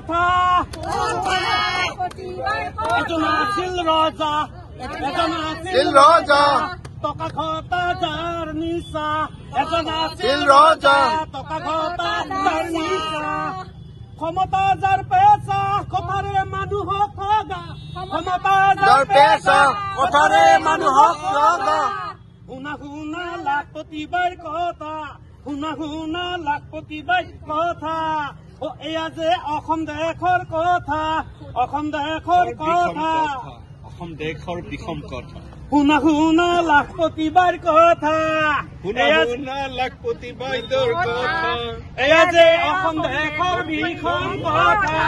কথা এজন আছিল ৰজা এজন আছিল ৰজা টকা ঘটা যাৰ নিচা এজন আছিল ৰজা টকা ঘটা যাৰ নিচা ক্ষমতা যাৰ পেচা কথাৰে মানুহক ঠগা ক্ষমতা যাৰ পেচা কথাৰে মানুহক ঠগা শুনা শুনা লাখপতিবাৰ কথা শুনা শুনা লাখপতিবাৰ কথা এয়া যে অসম দেশৰ কথা অসম দেশৰ কথা অসম দেশৰ বিষম কথা শুনা শুনা লাখপতিবাৰ কথা শুনা শুনা লাখপতিবাৰ কথা এয়া যে অসম দেশৰ বিষম কথা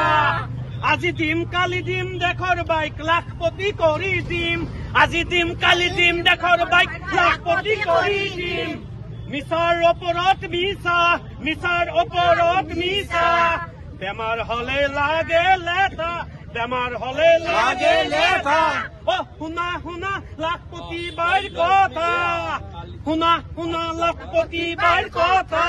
আজি দিম কালি দিম দেশৰ বাইক লাখপতি কৰি দিম আজি দিম কালি দিম দেশৰ বাইক লাখপতি কৰি দিম মিছাৰ ওপৰত মিছা মিছাৰ ওপৰত মিছা বেমাৰ হলে লাগে লেঠা বেমাৰ হলে লাগে লেঠা শুনা শুনা লাখপতিবাৰ কথা শুনা শুনা লাখপতিবাৰ কথা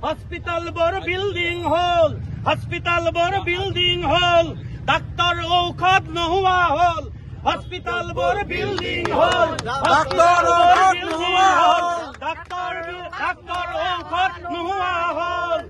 হস্পিটাল বৰ বিল্ডিং হল হস্পিটাল বৰ বিল্ডিং হল ডাক্তৰ ঔষধ নোহোৱা হল হস্পিটাল বৰ বিল্ডিং হল ডাক্তৰ ঔষধ নোহোৱা হল ডাক্তৰ ঔষধ নোহোৱা হল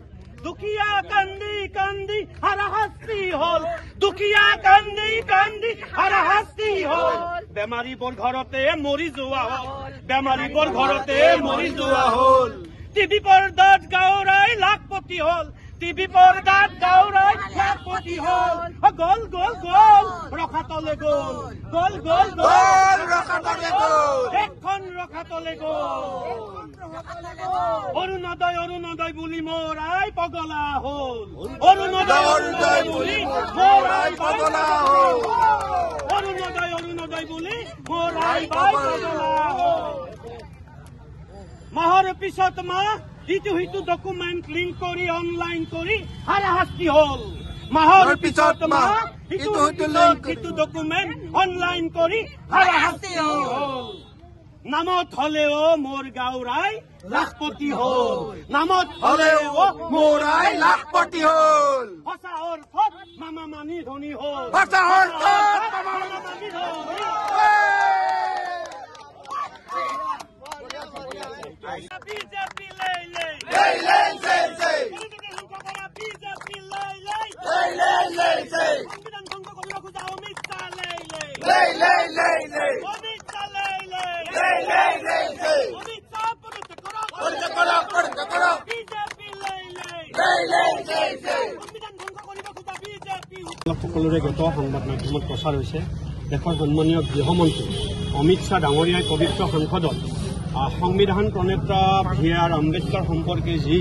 দুখীয়া কান্দি কান্দি হাৰাশাস্তি হল দুখীয়া কান্দি কান্দি হাৰাশাস্তি হল বেমাৰীবোৰ ঘৰতে মৰি যোৱা হল বেমাৰীবোৰ ঘৰতে মৰি যোৱা হল টিভি পৰ্দাত গাঁৱৰাই লাখপতি হল টিভি পৰ্দাত গাঁৱৰাই লাখপতি হল গল গল গল ৰখাতলে গল গল গল গল ৰখাতলে গল এখন ৰখাতলে গল অৰুণোদয় অৰুণোদয় বুলি মৰাই পগলা হল অৰুণোদয় অৰুণোদয় বুলি মৰাই পগলা হল অৰুণোদয় অৰুণোদয় বুলি মৰাই পগলা হল মাহৰ পিছত মাহ ইটো সিটো ডকুমেণ্ট লিংক কৰি অনলাইন কৰি হাৰাশাস্তি হল মাহৰ পিছত মাহ ইটো সিটো ডকুমেণ্ট অনলাইন কৰি হাৰাশাস্তি হল নামত হলেও মোৰ গাঁৱৰাই লাখপতি হল নামত হলেও মোৰাই লাখপতি হল সঁচা অৰ্থত মামা মানি ধনী হল সঁচা অৰ্থত মামা মানি ধনী বিজেপি লৈ লৈ বিজেপি লৈ লৈ সংবিধান ভংগ কৰিব খোজা অমিত শ্বাহ লৈ লৈ অমিত শ্বাহ লৈ লৈ অমিত শ্বাহ বিজেপি লৈ লৈ সংবিধান ভংগ কৰিব খোজা বিজেপি সকলোৰে গত সংবাদ মাধ্যমত প্ৰচাৰ হৈছে দেশৰ সন্মানীয় গৃহমন্ত্ৰী অমিত শ্বাহ ডাঙৰীয়াই পবিত্ৰ সংসদত সংবিধান প্ৰণেতা ভি.আৰ. আম্বেদকাৰ সম্পৰ্কে যি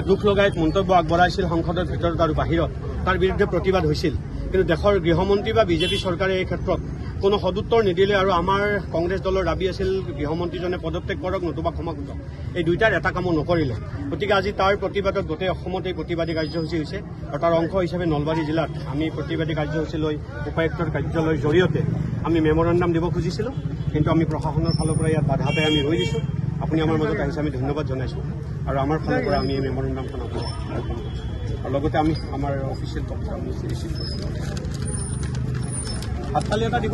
দুখ লগাই মন্তব্য আগবঢ়াইছিল সংসদৰ ভিতৰত আৰু বাহিৰত তাৰ বিৰুদ্ধে প্ৰতিবাদ হৈছিল কিন্তু দেশৰ গৃহমন্ত্ৰী বা বিজেপি চৰকাৰে এই ক্ষেত্ৰত কোনো সদুত্তৰ নিদিলে আৰু আমাৰ কংগ্ৰেছ দলৰ দাবী আছিল গৃহমন্ত্ৰীজনে পদত্যাগ কৰক নতুবা ক্ষমা খুজক এই দুইটাৰ এটা কামো নকৰিলে গতিকে আজি তাৰ প্ৰতিবাদত গোটেই অসমতে প্ৰতিবাদী কাৰ্যসূচী হৈছে আৰু তাৰ অংশ হিচাপে নলবাৰী জিলাত আমি প্ৰতিবাদী কাৰ্যসূচী লৈ উপায়ুক্তৰ কাৰ্যালয়ৰ জৰিয়তে আমি মেমৰেণ্ডাম দিব খুজিছিলোঁ কিন্তু আমি প্ৰশাসনৰ ফালৰ পৰা ইয়াত বাধা পাই আমি ৰৈ দিছোঁ আপুনি আমাৰ মাজত আহিছে আমি ধন্যবাদ জনাইছোঁ আৰু আমাৰ ফালৰ পৰা আমি এই মেমৰেণ্ডামখন আপোনাক আৰু লগতে আমি আমাৰ অফিচিয়েল তথ্য আমি ৰিচিভ কৰিছোঁ হাততালি এটা দিব